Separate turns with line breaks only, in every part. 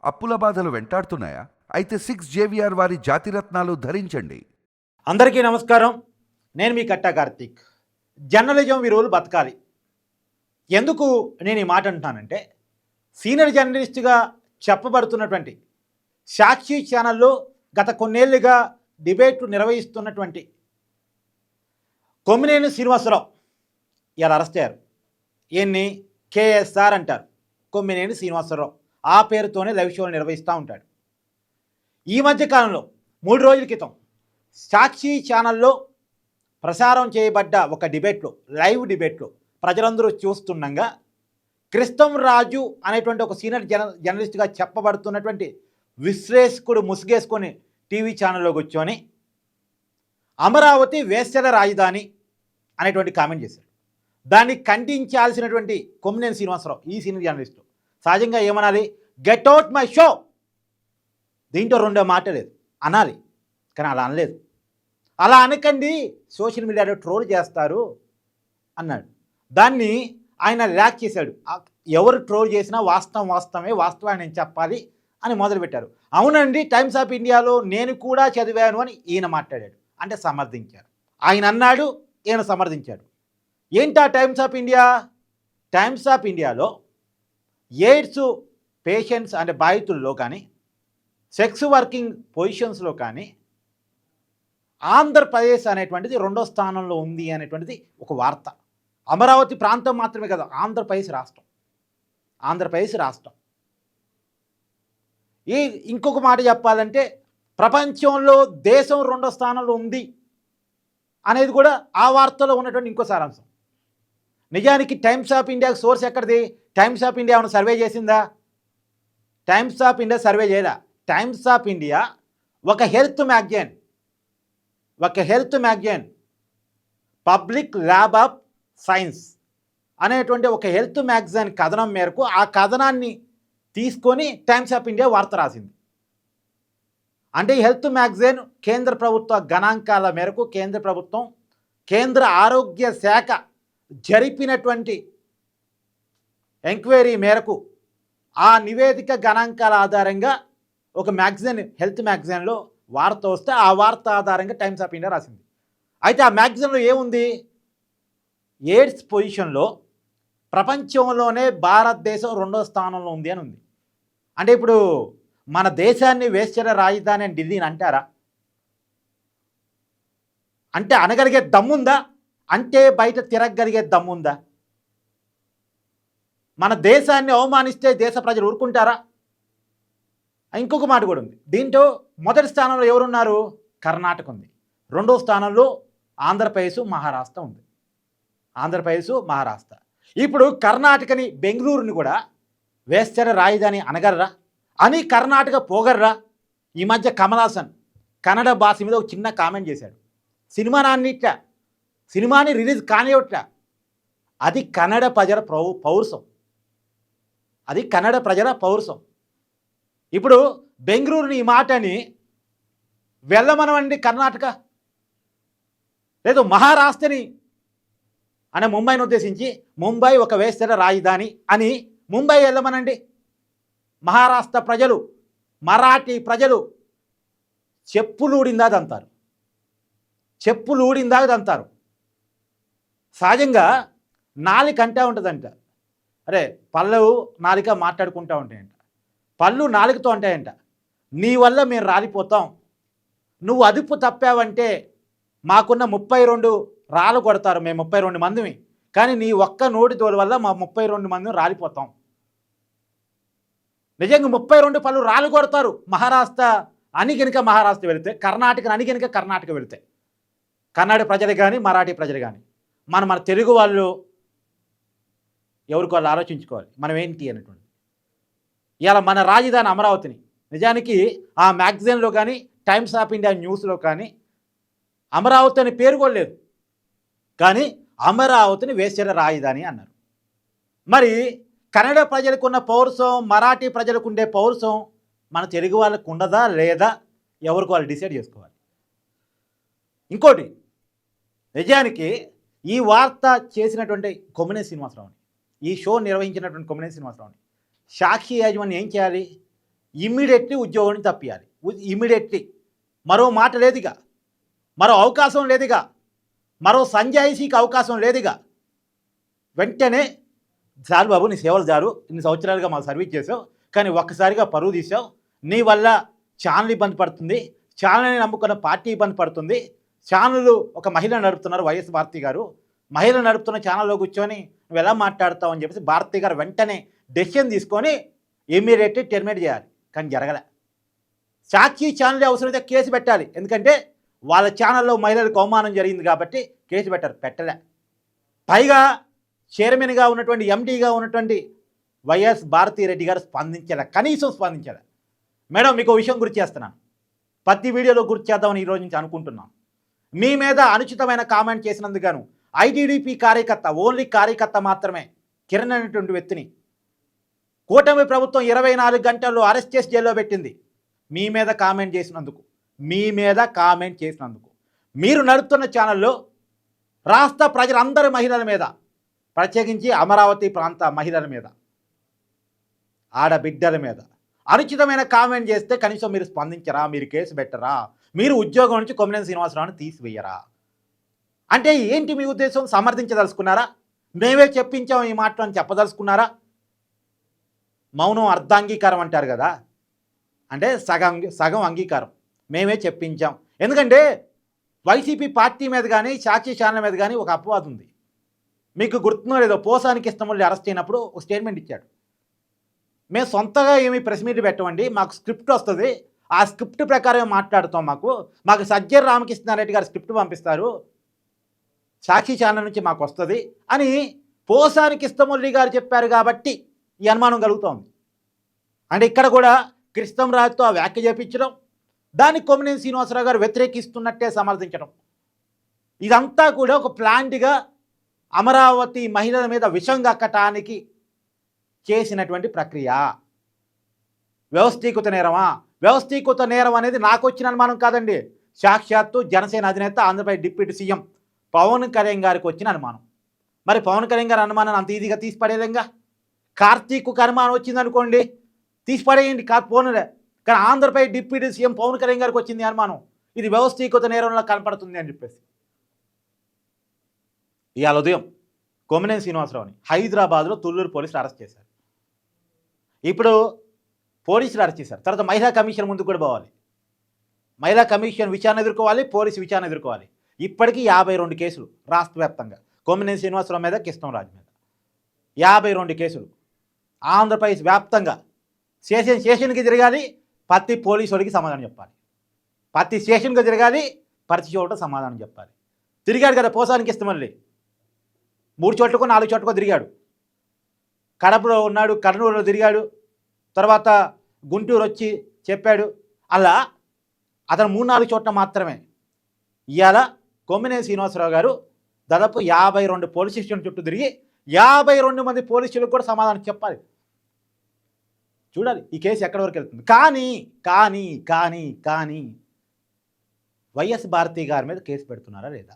అప్పుల బాధలు వెంటాడుతున్నాయా? అయితే 6 JVR వారి జాతిరత్నాలు ధరించండి.
అందరికీ నమస్కారం. నేను మీ కట్టా కార్తీక్. జర్నలిజం విలువలు బతకాలి. ఎందుకు నేను ఈ మాట అంటున్నానంటే, సీనియర్ జర్నలిస్ట్గా చెప్పబడుతున్నటువంటి సాక్షి ఛానల్లో గత కొన్నేళ్లుగా డిబేట్లు నిర్వహిస్తున్నటువంటి కొమ్మినేని శ్రీనివాసరావు ఇలా అరెస్ట్ అయ్యారు. ఈయన్ని కేఎస్ఆర్ అంటారు. కొమ్మినేని శ్రీనివాసరావు ఆ పేరుతోనే లైవ్ షోలు నిర్వహిస్తూ ఉంటాడు. ఈ మధ్య కాలంలో 3 రోజుల క్రితం సాక్షి ఛానల్లో ప్రసారం చేయబడ్డ ఒక డిబేట్లో, లైవ్ డిబేట్లో ప్రజలందరూ చూస్తుండగా కృష్ణం రాజు అనేటువంటి ఒక సీనియర్ జర్నలిస్ట్గా చెప్పబడుతున్నటువంటి విశ్లేషకుడు ముసుగేసుకొని టీవీ ఛానల్లో కూర్చొని అమరావతి వేశ్యల రాజధాని అనేటువంటి కామెంట్ చేశారు. దాన్ని ఖండించాల్సినటువంటి కొమ్మినేని శ్రీనివాసరావు ఈ సీనియర్ జర్నలిస్టు సహజంగా ఏమనాలి? Get out my show. దీంట్లో రెండో మాట లేదు, అనాలి. కానీ అలా అనలేదు. అలా అనకండి, సోషల్ మీడియాలో ట్రోల్ చేస్తారు అన్నాడు. దాన్ని ఆయన రియాక్ట్ చేశాడు. ఎవరు ట్రోల్ చేసినా వాస్తవమే, వాస్తవాన్ని నేను చెప్పాలి అని మొదలుపెట్టారు. అవునండి, టైమ్స్ ఆఫ్ ఇండియాలో నేను కూడా చదివాను అని ఈయన మాట్లాడాడు. అంటే సమర్థించారు. ఆయన అన్నాడు, ఈయన సమర్థించాడు. ఏంటా times of India? Times of ఇండియాలో ఎయిడ్స్ పేషెంట్స్ అంటే బాధితుల్లో కానీ, సెక్స్ వర్కింగ్ పొజిషన్స్లో కానీ ఆంధ్రప్రదేశ్ అనేటువంటిది 2వ స్థానంలో ఉంది అనేటువంటిది ఒక వార్త. అమరావతి ప్రాంతం మాత్రమే కదా, ఆంధ్రప్రదేశ్ రాష్ట్రం. ఇంకొక మాట చెప్పాలంటే, ప్రపంచంలో దేశం 2వ స్థానంలో ఉంది అనేది కూడా ఆ వార్తలో ఉన్నటువంటి ఇంకో సారాంశం. నిజానికి టైమ్స్ ఆఫ్ ఇండియాకి సోర్స్ ఎక్కడిది? టైమ్స్ ఆఫ్ ఇండియా ఏమైనా సర్వే చేసిందా? టైమ్స్ ఆఫ్ ఇండియా సర్వే చేయలే. టైమ్స్ ఆఫ్ ఇండియా ఒక health magazine public lab of science అనేటువంటి ఒక హెల్త్ మ్యాగజైన్ కథనం మేరకు ఆ కథనాన్ని తీసుకొని టైమ్స్ ఆఫ్ ఇండియా వార్త రాసింది. అంటే ఈ హెల్త్ మ్యాగజైన్ కేంద్ర ప్రభుత్వ గణాంకాల మేరకు కేంద్ర ఆరోగ్య శాఖ జరిపినటువంటి ఎంక్వైరీ మేరకు ఆ నివేదిక గణాంకాల ఆధారంగా ఒక మ్యాగజైన్, హెల్త్ మ్యాగజైన్లో వార్త వస్తే ఆ వార్త ఆధారంగా టైమ్స్ ఆఫ్ ఇండియా రాసింది. అయితే ఆ మ్యాగజైన్లో ఏముంది? ఎయిడ్స్ పొజిషన్లో ప్రపంచంలోనే భారతదేశం 2వ స్థానంలో ఉంది అని ఉంది. అంటే ఇప్పుడు మన దేశాన్ని వేశ్యల రాజధాని అని ఢిల్లీని అంటారా? అంటే అనగలిగే దమ్ముందా? అంటే బయట తిరగగలిగే దమ్ముందా? మన దేశాన్ని అవమానిస్తే దేశ ప్రజలు ఊరుకుంటారా? ఇంకొక మాట కూడా ఉంది. దీంట్లో మొదటి స్థానంలో ఎవరున్నారు? కర్ణాటక ఉంది. 2వ స్థానంలో ఆంధ్రప్రదేశ్, మహారాష్ట్ర ఉంది. ఇప్పుడు కర్ణాటకని, బెంగళూరుని కూడా వేశ్యల రాజధాని అనగలరా? అని కర్ణాటక పోగర్రా? ఈ మధ్య కమల్ హాసన్ కన్నడ భాష మీద ఒక చిన్న కామెంట్ చేశాడు. సినిమాని రిలీజ్ కానివ్వట్లా. అది కన్నడ ప్రజల పౌరుషం. ఇప్పుడు బెంగళూరుని ఈ మాటని వెళ్ళమనవండి కర్ణాటక, లేదు మహారాష్ట్రని అనే ముంబైని ఉద్దేశించి, ముంబై ఒక వేశ్యల రాజధాని అని ముంబై వెళ్ళమనండి. మహారాష్ట్ర ప్రజలు, మరాఠీ ప్రజలు చెప్పులూడిందా దంతారు. సహజంగా నాలిక అంటూ ఉంటుందంట. అరే పళ్ళు నాలిక మాట్లాడుకుంటూ ఉంటాయంట. పళ్ళు నాలుకతో ఉంటాయంట, నీ వల్ల మేము రాలిపోతాం, నువ్వు అదుపు తప్పావంటే మాకున్న 32 రాళ్ళు కొడతారు, మేము 32 మందిమి, కానీ నీ ఒక్క నోటి తోలు వల్ల మా 32 మంది రాలిపోతాం. నిజంగా 32 పళ్ళు రాళ్ళు కొడతారు. మహారాష్ట్ర అని కనుక మహారాష్ట్ర వెళితే, కర్ణాటక అని కనుక కర్ణాటక వెళితే, కన్నడ ప్రజలు కానీ, మరాఠీ ప్రజలు కానీ, మన తెలుగు వాళ్ళు ఎవరికి వాళ్ళు ఆలోచించుకోవాలి మనం ఏంటి అనేటువంటి. ఇలా మన రాజధాని అమరావతిని, నిజానికి ఆ మ్యాగజైన్లో కానీ, టైమ్స్ ఆఫ్ ఇండియా న్యూస్లో కానీ అమరావతి అని పేరు కూడా లేదు, కానీ అమరావతిని వేశ్యల రాజధాని అన్నారు. మరి కన్నడ ప్రజలకు ఉన్న పౌరుషం, మరాఠీ ప్రజలకు ఉండే పౌరుషం మన తెలుగు వాళ్ళకు ఉండదా లేదా? ఎవరికి వాళ్ళు డిసైడ్ చేసుకోవాలి. ఇంకోటి, నిజానికి ఈ వార్త చేసినటువంటి కొమ్మినేని శ్రీనివాసరావుని, ఈ షో నిర్వహించినటువంటి కొమ్మినేని శ్రీనివాసరావుని సాక్షి యాజమాన్యం ఏం చేయాలి? ఇమ్మీడియట్లీ ఉద్యోగాన్ని తప్పియాలి. ఇమ్మీడియట్లీ. మరో మాట లేదుగా, మరో అవకాశం లేదుగా, మరో సంజాయిషీకి అవకాశం లేదుగా. వెంటనే చాలు బాబు, నీ సేవలు జారు, ఇన్ని సంవత్సరాలుగా మాకు సర్వీస్ చేసావు, కానీ ఒక్కసారిగా పరువు తీసావు, నీ వల్ల ఛానల్ ఇబ్బంది పడుతుంది, ఛానల్ని నమ్ముకున్న పార్టీ ఇబ్బంది పడుతుంది, ఛానల్ ఒక మహిళ నడుపుతున్నారు వైఎస్ భారతి గారు, మహిళ నడుపుతున్న ఛానల్లో కూర్చొని నువ్వు ఎలా మాట్లాడతావు అని చెప్పేసి భారతి గారు వెంటనే డెసిషన్ తీసుకొని ఇమ్మీడియట్లీ టెర్మినేట్ చేయాలి. కానీ జరగలే. సాక్షి ఛానల్ అవసరమైతే కేసు పెట్టాలి, ఎందుకంటే వాళ్ళ ఛానల్లో మహిళలకు అవమానం జరిగింది కాబట్టి కేసు పెట్టారు, పెట్టలే. పైగా చైర్మన్గా ఉన్నటువంటి ఎండీగా ఉన్నటువంటి వైఎస్ భారతిరెడ్డి గారు స్పందించలే, కనీసం స్పందించలే. మేడం, మీకు విషయం గుర్తు చేస్తున్నాను, ప్రతి వీడియోలో గుర్తు చేద్దామని ఈరోజు నుంచి అనుకుంటున్నాం. మీ మీద అనుచితమైన కామెంట్ చేసినందుకు గాను ఐటీడీపీ కార్యకర్త, ఓన్లీ కార్యకర్త మాత్రమే, కిరణ్ అనేటువంటి వ్యక్తిని కూటమి ప్రభుత్వం 24 గంటల్లో అరెస్ట్ చేసి జైల్లో పెట్టింది. మీ మీద కామెంట్ చేసినందుకు, మీరు నడుపుతున్న ఛానల్లో రాష్ట్ర ప్రజలందరి మహిళల మీద, ప్రత్యేకించి అమరావతి ప్రాంత మహిళల మీద, ఆడబిడ్డల మీద అనుచితమైన కామెంట్ చేస్తే కనీసం మీరు స్పందించరా, మీరు కేసు పెట్టరా, మీరు ఉద్యోగం నుంచి కొమ్మినేని శ్రీనివాసరావుని తీసివేయరా? అంటే ఏంటి మీ ఉద్దేశం? సమర్థించదలుచుకున్నారా? మేమే చెప్పించాం ఈ మాటలు అని చెప్పదలుచుకున్నారా? మౌనం అర్ధాంగీకారం అంటారు కదా, అంటే సగం అంగీకారం. మేమే చెప్పించాం. ఎందుకంటే వైసీపీ పార్టీ మీద కానీ సాక్షి ఛానల్ మీద కానీ ఒక అపవాదం ఉంది. మీకు గుర్తుందో లేదో, పోసానికి ఇష్టం అరెస్ట్ అయినప్పుడు ఒక స్టేట్మెంట్ ఇచ్చాడు, మేము సొంతగా ఏమీ ప్రెస్ మీట్ పెట్టమండి, మాకు స్క్రిప్ట్ వస్తుంది, ఆ స్క్రిప్ట్ ప్రకారం మాట్లాడుతాం, మాకు సజ్జర్ రామకృష్ణారెడ్డి గారు స్క్రిప్ట్ పంపిస్తారు, సాక్షి ఛానల్ నుంచి మాకు వస్తుంది అని పోసానికి కృష్ణమురళి గారు చెప్పారు కాబట్టి ఈ అనుమానం కలుగుతోంది. అంటే ఇక్కడ కూడా కృష్ణంరాజుతో ఆ వ్యాఖ్య చేపించడం, దానికి కొమ్మినేని శ్రీనివాసరావు గారు వ్యతిరేకిస్తున్నట్టే సమర్థించడం, ఇదంతా కూడా ఒక ప్లాంట్గా అమరావతి మహిళల మీద విషం కక్కటానికి చేసినటువంటి ప్రక్రియ. వ్యవస్థీకృత నేరమా? వ్యవస్థీకృత నేరం అనేది నాకు వచ్చిన అనుమానం కాదండి, సాక్షాత్తు జనసేన అధినేత ఆంధ్రప్రదేశ్ డిప్యూటీ సీఎం పవన్ కళ్యాణ్ గారికి వచ్చిన అనుమానం. మరి పవన్ కళ్యాణ్ గారి అనుమానాన్ని అంత ఈజీగా తీసిపడేదంగా. కార్తీక్కు అనుమానం వచ్చింది అనుకోండి, తీసిపడేయండి, పోనులే. కానీ ఆంధ్రప్రదేశ్ డిప్యూటీ సీఎం పవన్ కళ్యాణ్ గారికి వచ్చింది అనుమానం, ఇది వ్యవస్థీకృత నేరంలో కనపడుతుంది అని చెప్పేసి. ఇవాళ ఉదయం కొమ్మినేని శ్రీనివాసరావుని హైదరాబాద్లో తుళ్ళూరు పోలీసులు అరెస్ట్ చేశారు. ఇప్పుడు పోలీసులు అరెస్ట్ చేశారు, తర్వాత మహిళా కమిషన్ ముందుకు కూడా పోవాలి. మహిళా కమిషన్ విచారణ ఎదుర్కోవాలి, పోలీసు విచారణ ఎదుర్కోవాలి. ఇప్పటికీ 52 కేసులు రాష్ట్ర వ్యాప్తంగా కొమ్మినేని శ్రీనివాసరావు మీద, కృష్ణంరాజు మీద 52 కేసులు ఆంధ్రప్రదేశ్ వ్యాప్తంగా. స్టేషన్కి తిరగాలి, ప్రతి పోలీసుడికి సమాధానం చెప్పాలి, ప్రతి స్టేషన్కి తిరగాలి, ప్రతి చోట సమాధానం చెప్పాలి. తిరిగాడు కదా పోసానికి ఇష్టమల్లి, 3 చోట్లకో 4 చోట్లకో తిరిగాడు. కడపలో ఉన్నాడు, కర్నూలులో తిరిగాడు, తర్వాత గుంటూరు వచ్చి చెప్పాడు. అలా అతను 3-4 చోట్ల మాత్రమే. ఇవాళ కొమ్మినేని శ్రీనివాసరావు గారు దాదాపు 52 పోలీస్ స్టేషన్ చుట్టూ తిరిగి 52 మంది పోలీసులకు కూడా సమాధానం చెప్పాలి. చూడాలి ఈ కేసు ఎక్కడి వరకు వెళ్తుంది. కానీ వైఎస్ భారతి గారి మీద కేసు పెడుతున్నారా లేదా?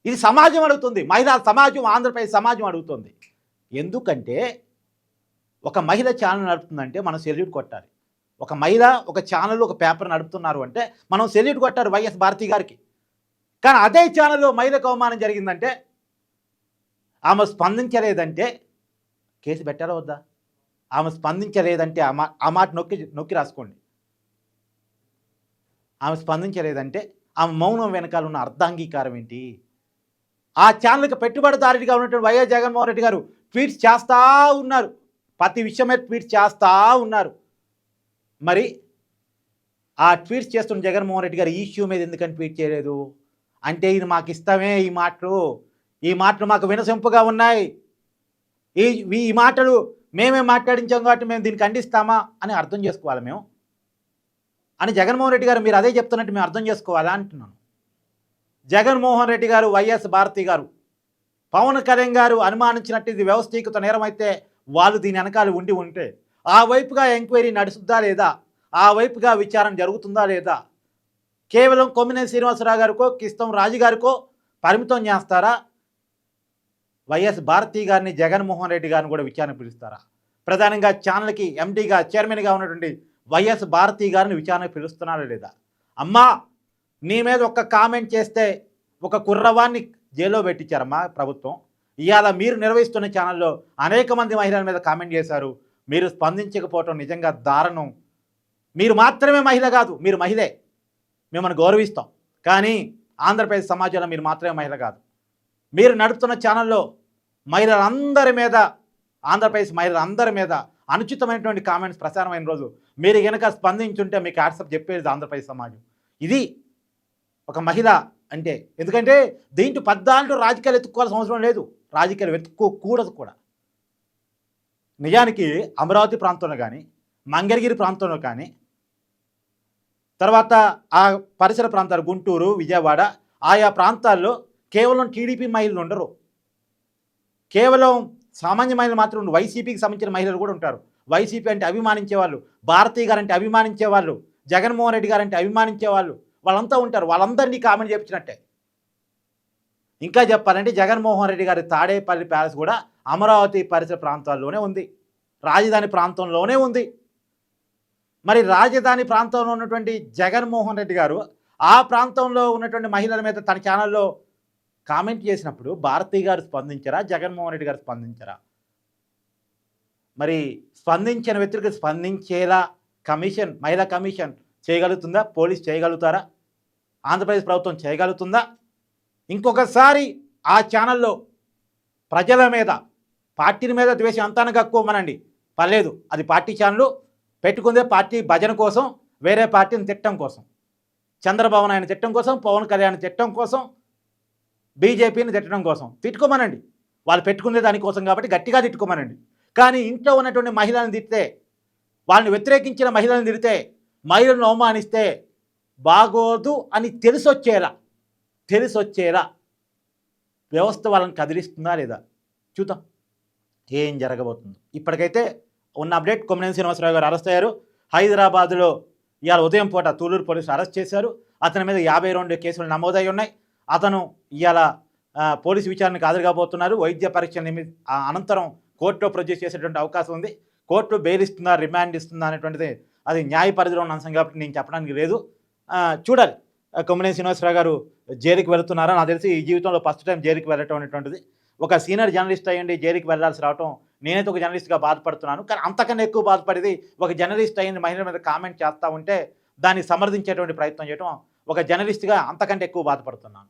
ఇది సమాజం అడుగుతుంది, మహిళా సమాజం, ఆంధ్రప్రదేశ్ సమాజం అడుగుతుంది. ఎందుకంటే ఒక మహిళ ఛానల్ నడుపుతుందంటే మనం సెల్యూట్ కొట్టాలి. ఒక మహిళ ఒక ఛానల్, ఒక పేపర్ నడుపుతున్నారు అంటే మనం సెల్యూట్ కొట్టారు వైఎస్ భారతి గారికి. కానీ అదే ఛానల్లో మహిళకు అవమానం జరిగిందంటే, ఆమె స్పందించలేదంటే కేసు పెట్టారా వద్దా? ఆమె స్పందించలేదంటే ఆ మాట నొక్కి రాసుకోండి. ఆమె స్పందించలేదంటే ఆమె మౌనం వెనకాల ఉన్న అర్ధాంగీకారం ఏంటి? ఆ ఛానల్కి పెట్టుబడిదారుడిగా ఉన్నటువంటి వైఎస్ జగన్మోహన్ రెడ్డి గారు ట్వీట్స్ చేస్తూ ఉన్నారు, ప్రతి విషయమే ట్వీట్స్ చేస్తూ ఉన్నారు. మరి ఆ ట్వీట్స్ చేస్తున్న జగన్మోహన్ రెడ్డి గారు ఈ ఇష్యూ మీద ఎందుకని ట్వీట్ చేయలేదు? అంటే ఇది మాకు ఇష్టమే, ఈ మాటలు మాకు వినసొంపుగా ఉన్నాయి, ఈ మాటలు మేమే మాట్లాడించాం కాబట్టి మేము దీన్ని ఖండిస్తామా అని అర్థం చేసుకోవాలి మేము అని జగన్మోహన్ రెడ్డి గారు మీరు అదే చెప్తున్నట్టు మేము అర్థం చేసుకోవాలా అంటున్నాను. జగన్మోహన్ రెడ్డి గారు, వైఎస్ భారతి గారు, పవన్ కళ్యాణ్ గారు అనుమానించినట్టు ఇది వ్యవస్థీకృత నేరం అయితే వాళ్ళు దీని వెనకాల ఉంటే ఆ వైపుగా ఎంక్వైరీ నడుస్తుందా లేదా, ఆ వైపుగా విచారణ జరుగుతుందా లేదా, కేవలం కొమ్మినేని శ్రీనివాసరావు గారికో కృష్ణంరాజు గారికో పరిమితం చేస్తారా? వైఎస్ భారతి గారిని, జగన్మోహన్ రెడ్డి గారిని కూడా విచారణ పిలుస్తారా? ప్రధానంగా ఛానల్కి ఎండీగా చైర్మన్గా ఉన్నటువంటి వైఎస్ భారతి గారిని విచారణకు పిలుస్తున్నారా లేదా? అమ్మా, నీ మీద ఒక్క కామెంట్ చేస్తే ఒక కుర్రవాన్ని జైల్లో పెట్టించారమ్మా ప్రభుత్వం. ఇవాళ మీరు నిర్వహిస్తున్న ఛానల్లో అనేక మంది మహిళల మీద కామెంట్ చేశారు. మీరు స్పందించకపోవటం నిజంగా దారుణం. మీరు మాత్రమే మహిళ కాదు, మీరు మహిళే, మిమ్మల్ని గౌరవిస్తాం. కానీ ఆంధ్రప్రదేశ్ సమాజంలో మీరు మాత్రమే మహిళ కాదు. మీరు నడుపుతున్న ఛానల్లో మహిళలందరి మీద, ఆంధ్రప్రదేశ్ మహిళలందరి మీద అనుచితమైనటువంటి కామెంట్స్ ప్రసారమైన రోజు మీరు కనుక స్పందించుంటే మీకు వాట్సాప్ చెప్పేది ఆంధ్రప్రదేశ్ సమాజం. ఇది ఒక మహిళ అంటే. ఎందుకంటే దీంట్లో పద్దాంట్లో రాజకీయాలు ఎత్తుక్కోవాల్సిన అవసరం లేదు, రాజకీయాలు వెతుక్కోకూడదు కూడా. నిజానికి అమరావతి ప్రాంతంలో కానీ, మంగళగిరి ప్రాంతంలో కానీ, తర్వాత ఆ పరిసర ప్రాంతాలు గుంటూరు, విజయవాడ, ఆయా ప్రాంతాల్లో కేవలం టీడీపీ మహిళలు ఉండరు, కేవలం సామాన్య మహిళలు మాత్రం ఉండరు. వైసీపీకి సంబంధించిన మహిళలు కూడా ఉంటారు. వైసీపీ అంటే అభిమానించేవాళ్ళు, భారతీ గారంటే అభిమానించేవాళ్ళు, జగన్మోహన్ రెడ్డి గారంటే అభిమానించేవాళ్ళు, వాళ్ళంతా ఉంటారు. వాళ్ళందరినీ కామెంట్ చేయించినట్టే. ఇంకా చెప్పాలంటే జగన్మోహన్ రెడ్డి గారి తాడేపల్లి ప్యాలెస్ కూడా అమరావతి పరిసర ప్రాంతాల్లోనే ఉంది, రాజధాని ప్రాంతంలోనే ఉంది. మరి రాజధాని ప్రాంతంలో ఉన్నటువంటి జగన్మోహన్ రెడ్డి గారు ఆ ప్రాంతంలో ఉన్నటువంటి మహిళల మీద తన ఛానల్లో కామెంట్ చేసినప్పుడు భారతి గారు స్పందించరా, జగన్మోహన్ రెడ్డి గారు స్పందించరా? మరి స్పందించిన వ్యక్తులకు స్పందించేలా కమిషన్, మహిళా కమిషన్ చేయగలుగుతుందా? పోలీస్ చేయగలుగుతారా? ఆంధ్రప్రదేశ్ ప్రభుత్వం చేయగలుగుతుందా? ఇంకొకసారి ఆ ఛానల్లో ప్రజల మీద, పార్టీల మీద ద్వేషం అంతాను కక్కువమనండి, పర్లేదు. అది పార్టీ ఛానల్, పెట్టుకుందే పార్టీ భజన కోసం, వేరే పార్టీని తిట్టడం కోసం, చంద్రబాబు నాయుడు తిట్టడం కోసం, పవన్ కళ్యాణ్ తిట్టడం కోసం, బీజేపీని తిట్టడం కోసం తిట్టుకోమనండి. వాళ్ళు పెట్టుకునే దానికోసం కాబట్టి గట్టిగా తిట్టుకోమనండి. కానీ ఇంట్లో ఉన్నటువంటి మహిళలను తిడితే, వాళ్ళని వ్యతిరేకించిన మహిళలను తిడితే, మహిళలను అవమానిస్తే బాగోదు అని తెలిసొచ్చేలా వ్యవస్థ వాళ్ళని కదిలిస్తుందా లేదా చూద్దాం ఏం జరగబోతుందో. ఇప్పటికైతే ఉన్న అప్డేట్, కొమ్మినేని శ్రీనివాసరావు గారు అరెస్ట్ అయ్యారు. హైదరాబాద్లో ఇవాళ ఉదయం పూట తూలూరు పోలీసులు అరెస్ట్ చేశారు. అతని మీద 52 కేసులు నమోదై ఉన్నాయి. అతను ఇవాళ పోలీసు విచారణకు హాజరుగాబోతున్నారు. వైద్య పరీక్ష అనంతరం కోర్టులో ప్రొడ్యూస్ చేసేటువంటి అవకాశం ఉంది. కోర్టు బెయిల్ ఇస్తుందా, రిమాండ్ ఇస్తుందా అనేటువంటిది అది న్యాయ పరిధిలో ఉన్న అంశం కాబట్టి నేను చెప్పడానికి లేదు. చూడాలి కొమ్మినేని శ్రీనివాసరావు గారు జైలుకి వెళుతున్నారా. నాకు తెలిసి ఈ జీవితంలో ఫస్ట్ టైం జైలుకి వెళ్ళటం అనేటువంటిది. ఒక సీనియర్ జర్నలిస్ట్ అయ్యండి జైలుకి వెళ్ళాల్సి రావటం, నేనైతే ఒక జర్నలిస్ట్గా బాధపడుతున్నాను. కానీ అంతకన్నా ఎక్కువ బాధపడేది ఒక జర్నలిస్ట్ అయ్యింది మహిళల మీద కామెంట్ చేస్తూ ఉంటే దాన్ని సమర్థించేటువంటి ప్రయత్నం చేయడం, ఒక జర్నలిస్ట్గా అంతకంటే ఎక్కువ బాధపడుతున్నాను.